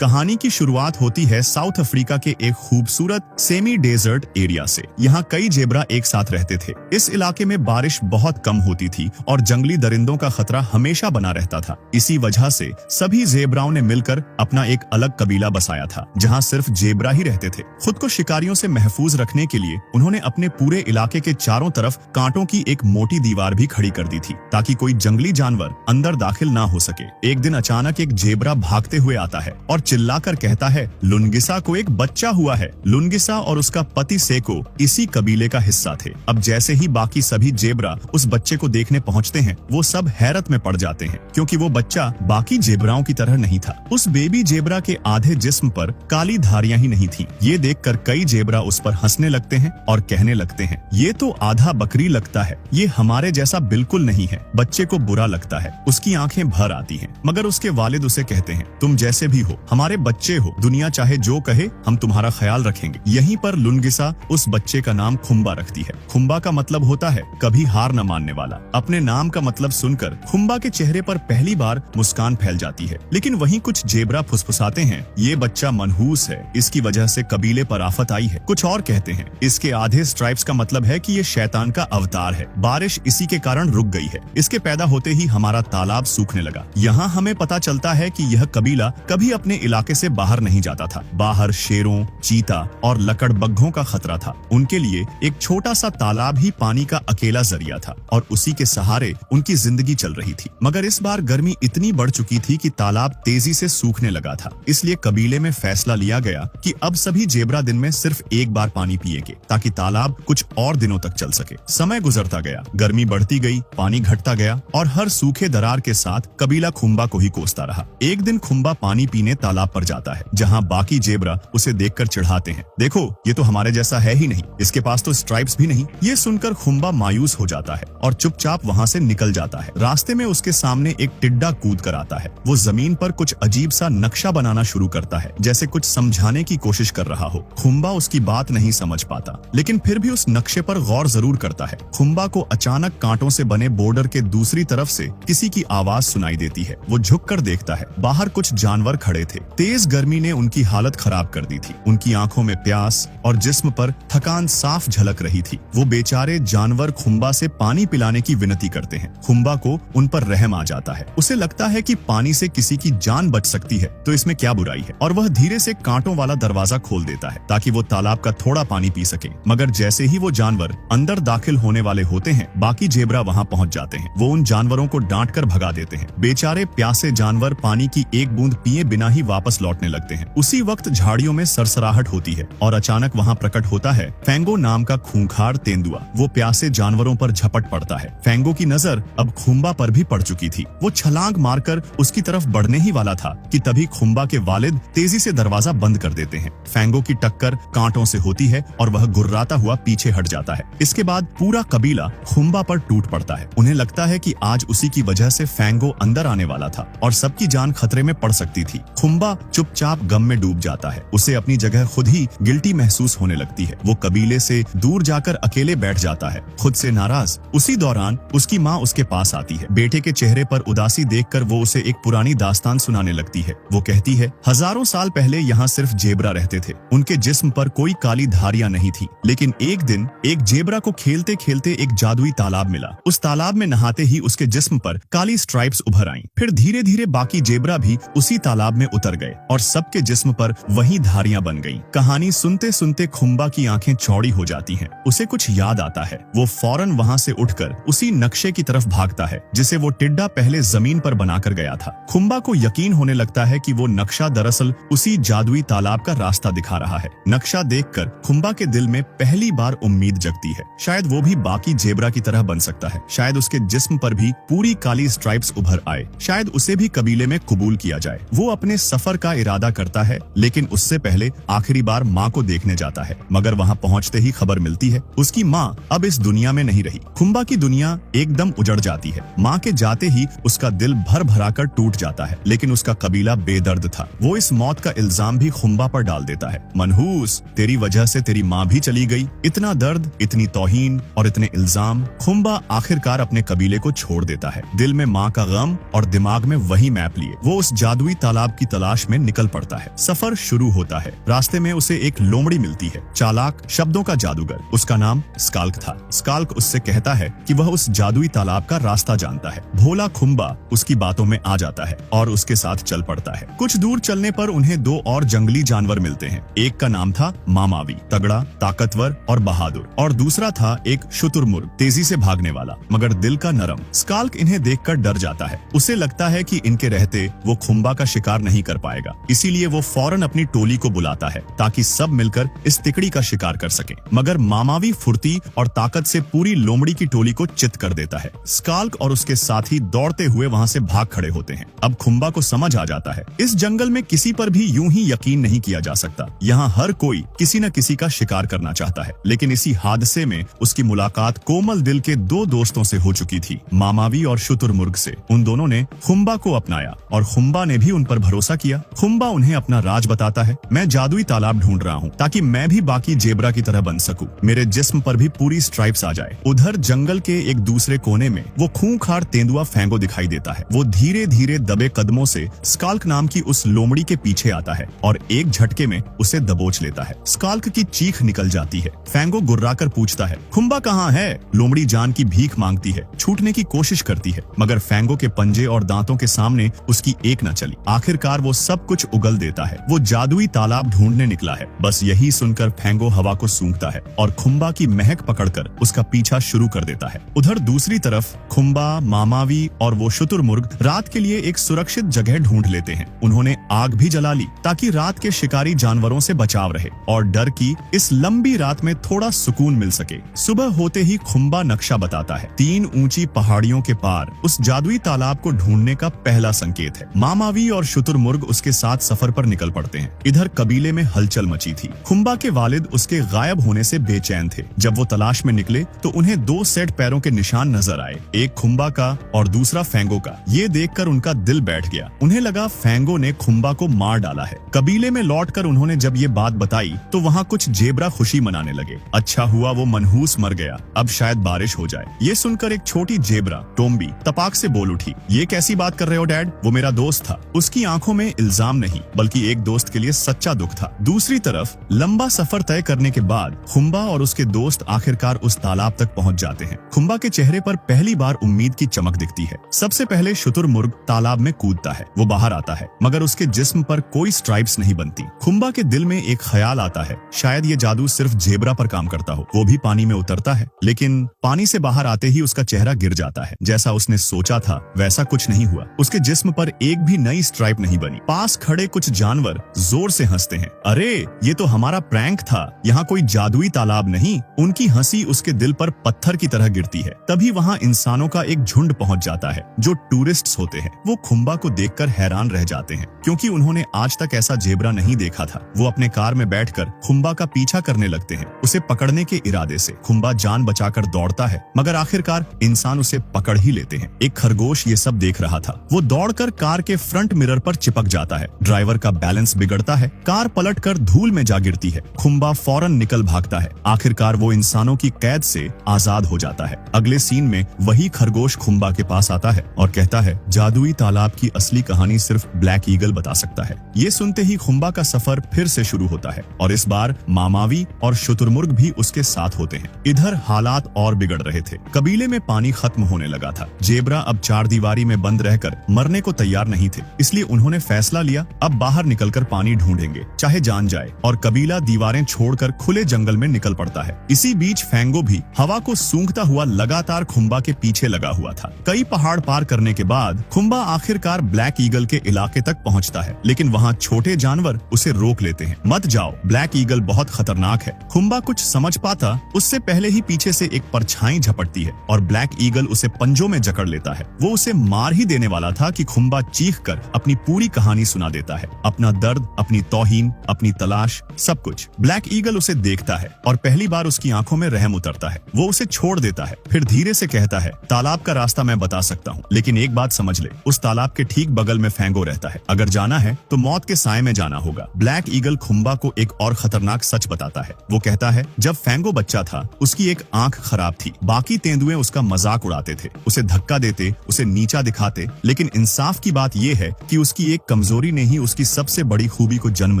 कहानी की शुरुआत होती है साउथ अफ्रीका के एक खूबसूरत सेमी डेजर्ट एरिया से। यहाँ कई जेब्रा एक साथ रहते थे। इस इलाके में बारिश बहुत कम होती थी और जंगली दरिंदों का खतरा हमेशा बना रहता था। इसी वजह से सभी जेब्राओं ने मिलकर अपना एक अलग कबीला बसाया था, जहाँ सिर्फ जेब्रा ही रहते थे। खुद को शिकारियों से महफूज रखने के लिए उन्होंने अपने पूरे इलाके के चारों तरफ कांटों की एक मोटी दीवार भी खड़ी कर दी थी, ताकि कोई जंगली जानवर अंदर दाखिल ना हो सके। एक दिन अचानक एक जेब्रा भागते हुए आता है और चिल्लाकर कहता है, लुनगिसा को एक बच्चा हुआ है। लुनगिसा और उसका पति सेको इसी कबीले का हिस्सा थे। अब जैसे ही बाकी सभी जेब्रा उस बच्चे को देखने पहुंचते हैं, वो सब हैरत में पड़ जाते हैं, क्योंकि वो बच्चा बाकी जेब्राओं की तरह नहीं था। उस बेबी जेब्रा के आधे जिस्म पर काली धारियां ही नहीं थीं। ये देखकर कई जेब्रा उस पर हंसने लगते हैं और कहने लगते हैं, ये तो आधा बकरी लगता है, ये हमारे जैसा बिल्कुल नहीं है। बच्चे को बुरा लगता है, उसकी आंखें भर आती हैं, मगर उसके वालिद उसे कहते हैं, तुम जैसे भी हो, हमारे बच्चे हो, दुनिया चाहे जो कहे, हम तुम्हारा ख्याल रखेंगे। यहीं पर लुनगिसा उस बच्चे का नाम खुम्बा रखती है। खुम्बा का मतलब होता है कभी हार न मानने वाला। अपने नाम का मतलब सुनकर खुम्बा के चेहरे पर पहली बार मुस्कान फैल जाती है, लेकिन वहीं कुछ जेब्रा फुसफुसाते हैं, ये बच्चा मनहूस है, इसकी वजह से कबीले पर आफत आई है। कुछ और कहते हैं, इसके आधे स्ट्राइप्स का मतलब है कि ये शैतान का अवतार है, बारिश इसी के कारण रुक गई है, इसके पैदा होते ही हमारा तालाब सूखने लगा। यहाँ हमें पता चलता है कि यह कबीला कभी अपने इलाके से बाहर नहीं जाता था। बाहर शेरों, चीता और लकड़बग्घों का खतरा था। उनके लिए एक छोटा सा तालाब ही पानी का अकेला जरिया था और उसी के सहारे उनकी जिंदगी चल रही थी। मगर इस बार गर्मी इतनी बढ़ चुकी थी कि तालाब तेजी से सूखने लगा था। इसलिए कबीले में फैसला लिया गया कि अब सभी जेब्रा दिन में सिर्फ एक बार पानी पिएंगे, ताकि तालाब कुछ और दिनों तक चल सके। समय गुजरता गया, गर्मी बढ़ती गई, पानी घटता गया और हर सूखे दरार के साथ कबीला खुम्बा को ही कोसता रहा। एक दिन खुम्बा पानी पीने तालाब पर जाता है, जहाँ बाकी जेब्रा उसे देखकर चिढ़ाते हैं, देखो ये तो हमारे जैसा है ही नहीं, इसके पास तो स्ट्राइप्स भी नहीं। ये सुनकर खुम्बा मायूस हो जाता है और चुपचाप वहाँ से निकल जाता है। रास्ते में उसके सामने एक टिड्डा कूद कर आता है। वो जमीन पर कुछ अजीब सा नक्शा बनाना शुरू करता है, जैसे कुछ समझाने की कोशिश कर रहा हो। खुम्बा उसकी बात नहीं समझ पाता, लेकिन फिर भी उस नक्शे पर गौर जरूर करता है। खुम्बा को अचानक कांटों से बने बॉर्डर के दूसरी तरफ से किसी की आवाज सुनाई देती है। वो झुककर देखता है, बाहर कुछ जानवर खड़े थे। तेज गर्मी ने उनकी हालत खराब कर दी थी। उनकी आंखों में प्यास और जिस्म पर थकान साफ झलक रही थी। वो बेचारे जानवर खुम्बा से पानी पिलाने की विनती करते हैं। खुम्बा को उन पर रहम आ जाता है। उसे लगता है कि पानी से किसी की जान बच सकती है, तो इसमें क्या बुराई है, और वह धीरे से कांटों वाला दरवाजा खोल देता है ताकि वो तालाब का थोड़ा पानी पी सके। मगर जैसे ही वो जानवर अंदर दाखिल होने वाले होते हैं, बाकी जेब्रा वहाँ पहुँच जाते हैं। वो उन जानवरों को डांट कर भगा देते हैं। बेचारे प्यासे जानवर पानी की एक बूंद पिए बिना ही वापस लौटने लगते हैं। उसी वक्त झाड़ियों में सरसराहट होती है और अचानक वहाँ प्रकट होता है फेंगो नाम का खूंखार तेंदुआ। वो प्यासे जानवरों पर झपट पड़ता है। फेंगो की नजर अब खुम्बा पर भी पड़ चुकी थी। वो छलांग मारकर उसकी तरफ बढ़ने ही वाला था कि तभी खुम्बा के वालिद तेजी से दरवाजा बंद कर देते हैं। फेंगो की टक्कर कांटों से होती है और वह गुर्राता हुआ पीछे हट जाता है। इसके बाद पूरा कबीला खुम्बा पर टूट पड़ता है। उन्हें लगता है कि आज उसी की वजह से फेंगो अंदर आने वाला था और सबकी जान खतरे में पड़ सकती थी। खुम्बा चुपचाप गम में डूब जाता है। उसे अपनी जगह खुद ही गिल्टी महसूस होने लगती है। वो कबीले से दूर जाकर अकेले बैठ जाता है, खुद से नाराज। उसी दौरान उसकी माँ उसके पास आती है। बेटे के चेहरे पर उदासी देखकर वो उसे एक पुरानी दास्तान सुनाने लगती है। वो कहती है, हजारों साल पहले यहाँ सिर्फ जेब्रा रहते थे। उनके जिस्म पर कोई काली धारियां नहीं थी, लेकिन एक दिन एक जेब्रा को खेलते खेलते एक जादुई तालाब मिला। उस तालाब में नहाते ही उसके जिस्म पर काली स्ट्राइप्स उभर आईं। फिर धीरे धीरे बाकी जेब्रा भी उसी तालाब में उतर गए और सबके जिस्म पर वही धारियां बन गईं। कहानी सुनते सुनते खुम्बा की आंखें चौड़ी हो जाती हैं। उसे कुछ याद आता है। वो फौरन वहाँ से उठकर उसी नक्शे की तरफ भागता है जिसे वो टिड्डा पहले जमीन पर बनाकर गया था। खुम्बा को यकीन होने लगता है कि वो नक्शा दरअसल उसी जादुई तालाब का रास्ता दिखा रहा है। नक्शा देखकर खुम्बा के दिल में पहली बार उम्मीद जगती है। शायद वो भी बाकी जेब्रा की तरह बन सकता है। शायद उसके जिस्म पर भी पूरी काली स्ट्राइप्स उभर आए। शायद उसे भी कबीले में कबूल किया जाए। वो अपने सफर का इरादा करता है, लेकिन उससे पहले आखिरी बार माँ को देखने जाता है। मगर वहाँ पहुँचते ही खबर मिलती है, उसकी माँ अब इस दुनिया में नहीं रही। खुम्बा की दुनिया एकदम उजड़ जाती है। माँ के जाते ही उसका दिल भर भरा कर टूट जाता है, लेकिन उसका कबीला बेदर्द था। वो इस मौत का इल्जाम भी खुम्बा पर डाल देता है। मनहूस, तेरी वजह से तेरी माँ भी चली गई। इतना दर्द, इतनी तौहीन और इतने इल्जाम। खुम्बा आखिरकार अपने कबीले को छोड़ देता है, दिल में माँ का गम और दिमाग में वही मैप लिए। वो उस जादुई तालाब की तलाश तलाश में निकल पड़ता है। सफर शुरू होता है। रास्ते में उसे एक लोमड़ी मिलती है, चालाक, शब्दों का जादूगर। उसका नाम स्काल्क था। स्काल्क उससे कहता है कि वह उस जादुई तालाब का रास्ता जानता है। भोला खुम्बा उसकी बातों में आ जाता है और उसके साथ चल पड़ता है। कुछ दूर चलने पर उन्हें दो और जंगली जानवर मिलते हैं। एक का नाम था मामावी, तगड़ा, ताकतवर और बहादुर, और दूसरा था एक शुतुरमुर्ग, तेजी से भागने वाला मगर दिल का नरम। स्काल्क इन्हें देखकर डर जाता है। उसे लगता है कि इनके रहते वो खुम्बा का शिकार नहीं कर पाएगा, इसीलिए वो फौरन अपनी टोली को बुलाता है ताकि सब मिलकर इस तिकड़ी का शिकार कर सके। मगर मामावी फुर्ती और ताकत से पूरी लोमड़ी की टोली को चित कर देता है। स्काल्क और उसके साथी दौड़ते हुए वहां से भाग खड़े होते हैं। अब खुम्बा को समझ आ जाता है इस जंगल में किसी पर भी यूं ही यकीन नहीं किया जा सकता। यहाँ हर कोई किसी न किसी का शिकार करना चाहता है। लेकिन इसी हादसे में उसकी मुलाकात कोमल दिल के दो दोस्तों से हो चुकी थी, मामावी और शुतुरमुर्ग से। उन दोनों ने खुम्बा को अपनाया और खुम्बा ने भी उन पर भरोसा किया। खुम्बा उन्हें अपना राज बताता है। मैं जादुई तालाब ढूंढ रहा हूँ ताकि मैं भी बाकी जेब्रा की तरह बन सकूं। मेरे जिस्म पर भी पूरी स्ट्राइप्स आ जाए। उधर जंगल के एक दूसरे कोने में वो खूंखार तेंदुआ फैंगो दिखाई देता है। वो धीरे धीरे दबे कदमों से स्काल्क नाम की उस लोमड़ी के पीछे आता है और एक झटके में उसे दबोच लेता है। स्काल्क की चीख निकल जाती है। फैंगो गुर्राकर पूछता है, खुम्बा कहाँ है? लोमड़ी जान की भीख मांगती है, छूटने की कोशिश करती है, मगर फैंगो के पंजे और दांतों के सामने उसकी एक न चली। आखिरकार वो सब कुछ उगल देता है। वो जादुई तालाब ढूंढने निकला है। बस यही सुनकर फैंगो हवा को सूंघता है और खुम्बा की महक पकड़कर उसका पीछा शुरू कर देता है। उधर दूसरी तरफ खुम्बा, मामावी और वो शुतुरमुर्ग रात के लिए एक सुरक्षित जगह ढूंढ लेते हैं। उन्होंने आग भी जला ली ताकि रात के शिकारी जानवरों से बचाव रहे और डर की इस लंबी रात में थोड़ा सुकून मिल सके। सुबह होते ही खुम्बा नक्शा बताता है। 3 ऊंची पहाड़ियों के पार उस जादुई तालाब को ढूंढने का पहला संकेत है। मामावी और शुतुरमुर्ग उसके साथ सफर पर निकल पड़ते हैं। इधर कबीले में हलचल मची थी। खुम्बा के वालिद उसके गायब होने से बेचैन थे। जब वो तलाश में निकले तो उन्हें 2 सेट पैरों के निशान नजर आए, एक खुम्बा का और दूसरा फैंगो का। ये देखकर उनका दिल बैठ गया। उन्हें लगा फैंगो ने खुम्बा को मार डाला है। कबीले में लौटकर उन्होंने जब ये बात बताई तो वहाँ कुछ जेब्रा खुशी मनाने लगे। अच्छा हुआ वो मनहूस मर गया, अब शायद बारिश हो जाए। ये सुनकर एक छोटी जेब्रा टोम्बी तपाक से बोल उठी, ये कैसी बात कर रहे हो डैड? वो मेरा दोस्त था। उसकी आंखों में इल्जाम नहीं बल्कि एक दोस्त के लिए सच्चा दुख था। दूसरी तरफ लंबा सफर तय करने के बाद खुम्बा और उसके दोस्त आखिरकार उस तालाब तक पहुंच जाते हैं। खुम्बा के चेहरे पर पहली बार उम्मीद की चमक दिखती है। सबसे पहले शुतुरमुर्ग तालाब में कूदता है। वो बाहर आता है मगर उसके जिस्म पर कोई स्ट्राइप्स नहीं बनती। खुम्बा के दिल में एक ख्याल आता है, शायद ये जादू सिर्फ जेब्रा पर काम करता हो। वो भी पानी में उतरता है, लेकिन पानी से बाहर आते ही उसका चेहरा गिर जाता है। जैसा उसने सोचा था वैसा कुछ नहीं हुआ। उसके जिस्म पर एक भी नई स्ट्राइप नहीं बनी। पास खड़े कुछ जानवर जोर से हंसते हैं, अरे ये तो हमारा प्रैंक था, यहाँ कोई जादुई तालाब नहीं। उनकी हंसी उसके दिल पर पत्थर की तरह गिरती है। तभी वहाँ इंसानों का एक झुंड पहुंच जाता है जो टूरिस्ट्स होते हैं। वो खुम्बा को देखकर हैरान रह जाते हैं क्योंकि उन्होंने आज तक ऐसा जेब्रा नहीं देखा था। वो अपने कार में बैठकर खुम्बा का पीछा करने लगते हैं, उसे पकड़ने के इरादे से। खुम्बा जान बचाकर दौड़ता है मगर आखिरकार इंसान उसे पकड़ ही लेते हैं। एक खरगोश ये सब देख रहा था। वो दौड़कर कार के फ्रंट मिरर पर चिपक जाता है। ड्राइवर का बैलेंस बिगड़ता है, कार पलटकर धूल में जा गिरती है। खुम्बा फौरन निकल भागता है। आखिरकार वो इंसानों की कैद से आजाद हो जाता है। अगले सीन में वही खरगोश खुम्बा के पास आता है और कहता है, जादुई तालाब की असली कहानी सिर्फ ब्लैक ईगल बता सकता है। ये सुनते ही खुम्बा का सफर फिर से शुरू होता है और इस बार मामावी और शुतुरमुर्ग भी उसके साथ होते हैं। इधर हालात और बिगड़ रहे थे। कबीले में पानी खत्म होने लगा था। जेब्रा अब 4 दीवारी में बंद रहकर मरने को तैयार नहीं थे, इसलिए उन्होंने फैसला लिया अब बाहर निकलकर पानी ढूंढेंगे चाहे जान जाए। और कबीला दीवारें छोड़कर खुले जंगल में निकल पड़ता है। इसी बीच फैंगो भी हवा को सूंघता हुआ लगातार खुम्बा के पीछे लगा हुआ था। कई पहाड़ पार करने के बाद खुम्बा आखिरकार ब्लैक ईगल के इलाके तक पहुंचता है, लेकिन वहाँ छोटे जानवर उसे रोक लेते हैं। मत जाओ, ब्लैक ईगल बहुत खतरनाक है। खुम्बा कुछ समझ पाता उससे पहले ही पीछे से एक परछाई झपटती है और ब्लैक ईगल उसे पंजों में जकड़ लेता है। वो उसे मार ही देने वाला था कि खुम्बा चीख कर अपनी पूरी कहानी सुना देता है, अपना दर्द, अपनी तौहीन, अपनी तलाश, सब कुछ। ब्लैक ईगल उसे देखता है और पहली बार उसकी आंखों में रहम उतरता है। वो उसे छोड़ देता है, फिर धीरे से कहता है, तालाब का रास्ता मैं बता सकता हूँ, लेकिन एक बात समझ ले, उस तालाब के ठीक बगल में फैंगो रहता है। अगर जाना है तो मौत के साए में जाना होगा। ब्लैक ईगल खुम्बा को एक और खतरनाक सच बताता है। वो कहता है, जब फैंगो बच्चा था उसकी एक आंख खराब थी। बाकी तेंदुए उसका मजाक उड़ाते थे, उसे धक्का देते, उसे नीचा दिखाते, लेकिन इंसाफ की बात यह है कि उसकी एक कमजोरी ने ही उसकी सबसे बड़ी खूबी को जन्म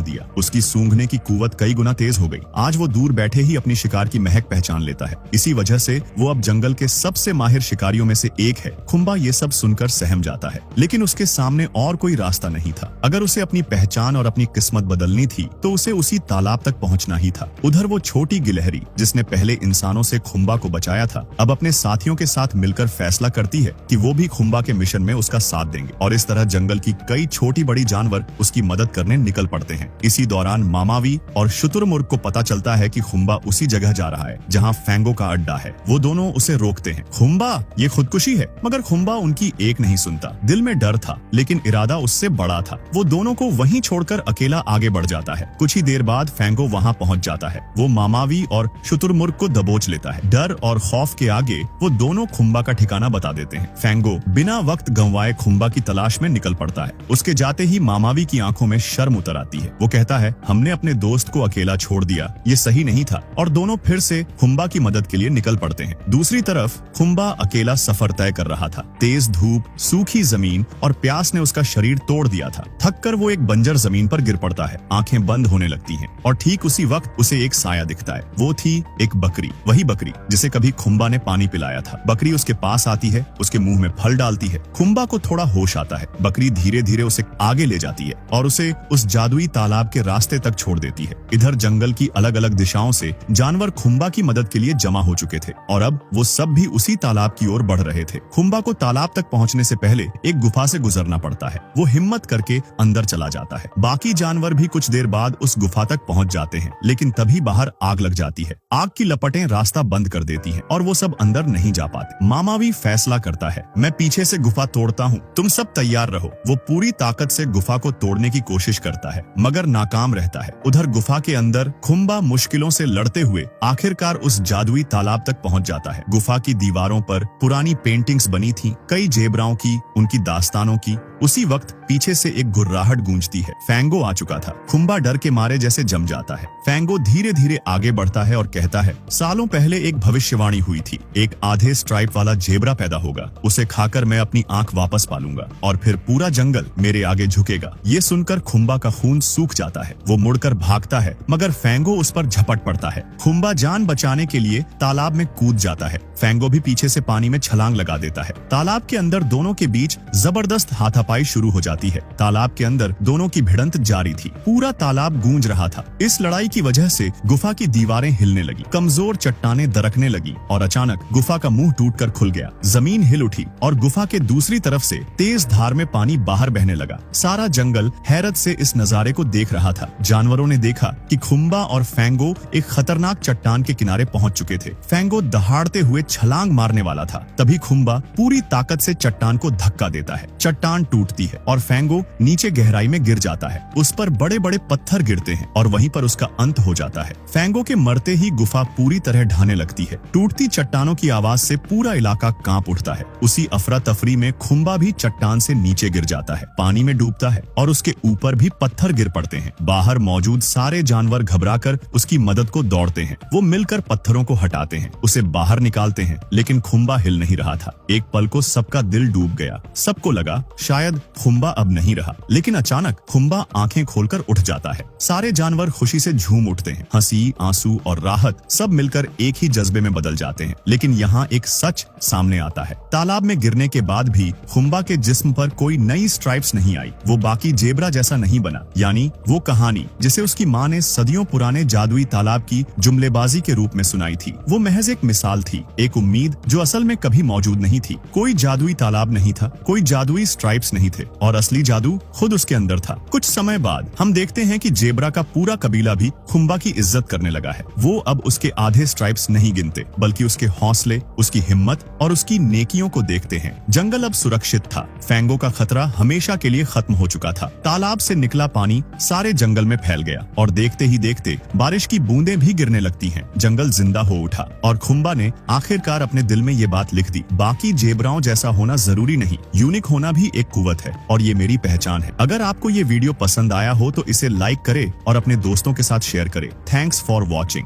दिया। उसकी सूंघने की कुवत कई गुना तेज हो गई। आज वो दूर बैठे ही अपनी शिकार की महक पहचान लेता है। इसी वजह से वो अब जंगल के सबसे माहिर शिकारियों में से एक है। खुम्बा ये सब सुनकर सहम जाता है, लेकिन उसके सामने और कोई रास्ता नहीं था। अगर उसे अपनी पहचान और अपनी किस्मत बदलनी थी तो उसे उसी तालाब तक पहुंचना ही था। उधर वो छोटी गिलहरी, जिसने पहले इंसानों से खुम्बा को बचाया था, अब अपने साथियों के साथ मिलकर फैसला करती है कि वो भी खुम्बा के मिशन में उसका साथ देंगे। और इस तरह जंगल की कई छोटी बड़ी जानवर उसकी मदद करने निकल पड़ते हैं। इसी दौरान मामावी और शुतुरमुर्ग को पता चलता है कि खुम्बा उसी जगह जा रहा है जहाँ फैंगो का अड्डा है। वो दोनों उसे रोकते हैं। खुम्बा, ये खुदकुशी है। मगर खुम्बा उनकी एक नहीं सुनता। दिल में डर था, लेकिन इरादा उससे बड़ा था। वो दोनों को वहीं छोड़कर अकेला आगे बढ़ जाता है। कुछ ही देर बाद फैंगो वहाँ पहुँच जाता है। वो मामावी और शुतुरमुर्ग को दबोच लेता है। डर और खौफ के आगे वो दोनों खुम्बा का ठिकाना बता देते हैं। फैंगो बिना वक्त गंवाए खुम्बा की तलाश में निकल पड़ता है। उसके जाते ही मामावी की आंखों में शर्म उतर आती है। वो कहता है, हमने अपने दोस्त को अकेला छोड़ दिया, ये सही नहीं था। और दोनों फिर से खुम्बा की मदद के लिए निकल पड़ते हैं। दूसरी तरफ खुम्बा अकेला सफर तय कर रहा था। तेज धूप, सूखी जमीन और प्यास ने उसका शरीर तोड़ दिया था। थककर वो एक बंजर जमीन पर गिर पड़ता है। आंखें बंद होने लगती हैं और ठीक उसी वक्त उसे एक साया दिखता है। वो थी एक बकरी, वही बकरी जिसे कभी खुम्बा ने पानी पिलाया था। बकरी उसके पास आती है, उसके मुंह में फल डालती है। खुम्बा को थोड़ा होश आता है। बकरी धीरे धीरे उसे आगे ले जाती है और उसे उस जादुई तालाब के रास्ते तक छोड़ देती है। इधर जंगल की अलग अलग दिशाओं से जानवर खुम्बा की मदद के लिए जमा हो चुके थे और अब वो सब भी उसी तालाब की ओर बढ़ रहे थे। खुम्बा को तालाब तक पहुंचने से पहले एक गुफा से गुजरना पड़ता है। वो हिम्मत करके अंदर चला जाता है। बाकी जानवर भी कुछ देर बाद उस गुफा तक पहुंच जाते हैं, लेकिन तभी बाहर आग लग जाती है। आग की लपटें रास्ता बंद कर देती हैं और वो सब अंदर नहीं जा पाते। मामावी फैसला करता है, मैं पीछे से गुफा तोड़ता हूँ, तुम सब तैयार रहो। वो पूरी ताकत से गुफा को तोड़ने की कोशिश करता है, मगर नाकाम रहता है। उधर गुफा के अंदर खुम्बा मुश्किलों से लड़ते हुए आखिरकार उस जादुई तालाब तक पहुंच जाता है। गुफा की दीवारों पर पुरानी पेंटिंग्स बनी थी, कई जेबराओं की, उनकी दास्तानों की। उसी वक्त पीछे से एक गुर्राहट गूंजती है। फैंगो आ चुका था। खुम्बा डर के मारे जैसे जम जाता है। फैंगो धीरे धीरे आगे बढ़ता है और कहता है, सालों पहले एक भविष्यवाणी हुई थी, एक आधे स्ट्राइप वाला जेबरा पैदा होगा, उसे खाकर मैं अपनी आंख वापस पालूंगा और फिर पूरा जंगल मेरे आगे झुकेगा। ये सुनकर खुम्बा का खून सूख जाता है। वो मुड़कर भागता है, मगर फैंगो उस पर झपट पड़ता है। खुम्बा जान बचाने के लिए तालाब में कूद जाता है। फैंगो भी पीछे से पानी में छलांग लगा देता है। तालाब के अंदर दोनों के बीच जबरदस्त हाथापाई शुरू हो जाती है। तालाब के अंदर दोनों की भिड़ंत जारी थी। पूरा तालाब गूंज रहा था। इस लड़ाई की वजह से गुफा की दीवारें हिलने लगी, कमजोर चट्टानें दरकने लगी और अचानक गुफा का मुंह टूटकर खुल गया। जमीन हिल उठी और गुफा के दूसरी तरफ से तेज धार में पानी बाहर बहने लगा। सारा जंगल हैरत से इस नजारे को देख रहा था। जानवरों ने देखा कि खुम्बा और फैंगो एक खतरनाक चट्टान के किनारे पहुंच चुके थे। फैंगो दहाड़ते हुए छलांग मारने वाला था, तभी खुम्बा पूरी ताकत से चट्टान को धक्का देता है। चट्टान टूटती है और फैंगो नीचे गहराई में गिर जाता है। उस पर बड़े बड़े पत्थर गिरते हैं और वहीं पर उसका अंत हो जाता है। फैंगो के मरते ही गुफा पूरी तरह ढहने लगती है। टूटती चट्टानों की आवाज से पूरा इलाका कांप उठता है। उसी अफरा तफरी में खुम्बा भी चट्टान से नीचे गिर जाता है, पानी में डूबता है और उसके ऊपर भी पत्थर गिर पड़ते हैं। बाहर मौजूद सारे जानवर घबराकर उसकी मदद को दौड़ते हैं। वो मिलकर पत्थरों को हटाते हैं, उसे बाहर निकालते हैं, लेकिन खुम्बा हिल नहीं रहा था। एक पल को सबका दिल डूब गया। सबको लगा शायद खुम्बा अब नहीं रहा, लेकिन अचानक खुम्बा आंखें खोलकर उठ जाता है। सारे जानवर खुशी से झूम उठते हैं। हंसी, आंसू और राहत सब मिलकर एक ही जज्बे में बदल जाते हैं। लेकिन यहाँ एक सच सामने आता है। तालाब में गिरने के बाद भी खुम्बा के जिस्म पर कोई नई स्ट्राइप्स नहीं आई। वो बाकी जेबरा जैसा नहीं बना। यानी वो कहानी जिसे उसकी माँ ने सदियों पुराने जादुई तालाब की जुमलेबाजी के रूप में सुनाई थी, वो महज एक मिसाल थी, एक उम्मीद जो असल में कभी मौजूद नहीं थी। कोई जादुई तालाब नहीं था, कोई जादुई स्ट्राइप्स नहीं थे और असली जादू खुद उसके अंदर था। कुछ समय बाद हम देखते हैं कि जेबरा का पूरा कबीला भी खुम्बा की इज्जत करने लगा है। वो अब उसके आधे स्ट्राइप्स नहीं गिनते, बल्कि उसके हौसले, उसकी हिम्मत और उसकी नेकियों को देखते हैं। जंगल अब सुरक्षित था। फैंगो का खतरा हमेशा के लिए खत्म हो चुका था। तालाब से निकला पानी सारे जंगल में फैल गया और देखते ही देखते बारिश की बूंदें भी गिरने लगती हैं। जंगल जिंदा हो उठा और खुम्बा ने आखिरकार अपने दिल में ये बात लिख दी, बाकी जेबराओं जैसा होना जरूरी नहीं, यूनिक होना भी एक कुवत है और ये मेरी पहचान है। अगर आपको ये वीडियो पसंद आया हो तो इसे लाइक करें और अपने दोस्तों के साथ शेयर करें। Thanks for watching.